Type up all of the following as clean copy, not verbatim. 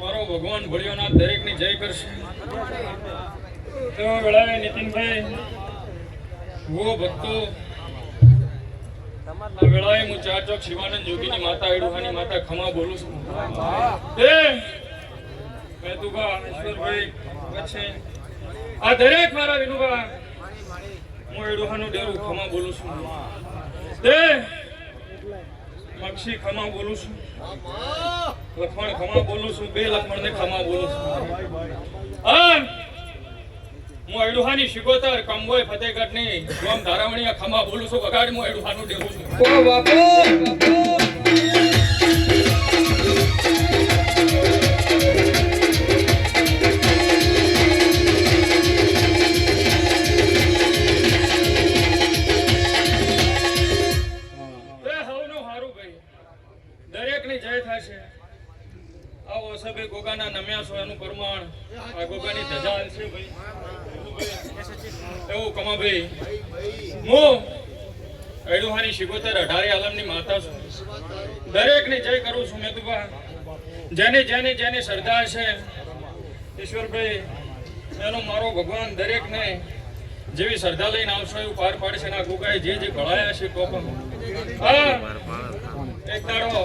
મારો ભગવાન ભળ્યોનાથ દરેક ની જય કરશે. તો વેળાએ નીતિનભાઈ વો ભક્તો વેળાએ હું ચાર ચોક શિવાનંદ જોગીની માતા એડુહાની માતા ખમા બોલું છું. મેં તુબા ઈશ્વરભાઈ વચ્ચે આ દરેક મારા વિનુભા હું એડુહાનું ડેરું ખમા બોલું છું. મક્ષી ખમા બોલું છું, લખમણ ખમા બોલું છું, બે લખમણ ને ખમા બોલું છું. હું એડુહાની શિકોતર કંબોય ફતેહગઢ ની ગોમ ધારાવણીયા ખમા બોલું છું. વગાડ હું એડુહાનું ડેરું છું. ગોગાના નમ્યા છો એનું પ્રમાણ આ ગોગાની ધજા છે ભાઈ એવું કમાભાઈ હું એડુહાની શિકોતર 18 આલમની માતા છું. દરેકની જય કરું છું. મેં તુબા જેની શ્રદ્ધા છે ઈશ્વરભાઈ એનો મારો ભગવાન દરેકને જેવી શ્રદ્ધા લઈને આવશો એવું પાર પાડશે. ના ગોગાએ જે ઘડાયા છે તો પણ એક દાડો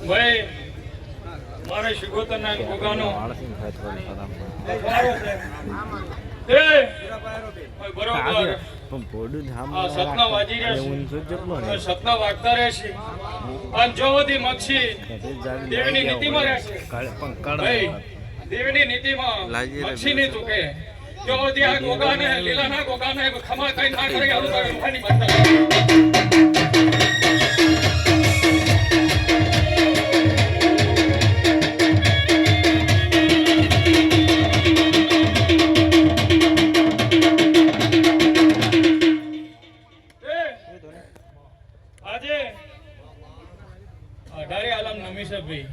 ભાઈ મારે શિકોતરના ગોગાનો સપના વાજી રહ્યા છે, સપના વાગતા રહે છે. અને જો બધી મક્ષી દેવીની નીતિમાં રહે છે. દેવીની નીતિમાં મક્ષી નહીં ચૂકે. જો જે આ ગોગાને લીલાના ગોગાને ખમા કઈ ના કરે આવું તારે રૂહાની બંધ આજે 18 આલમ નમી છે ભાઈ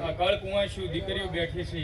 આ કળ કુંવાસી દીકરીઓ બેઠી છે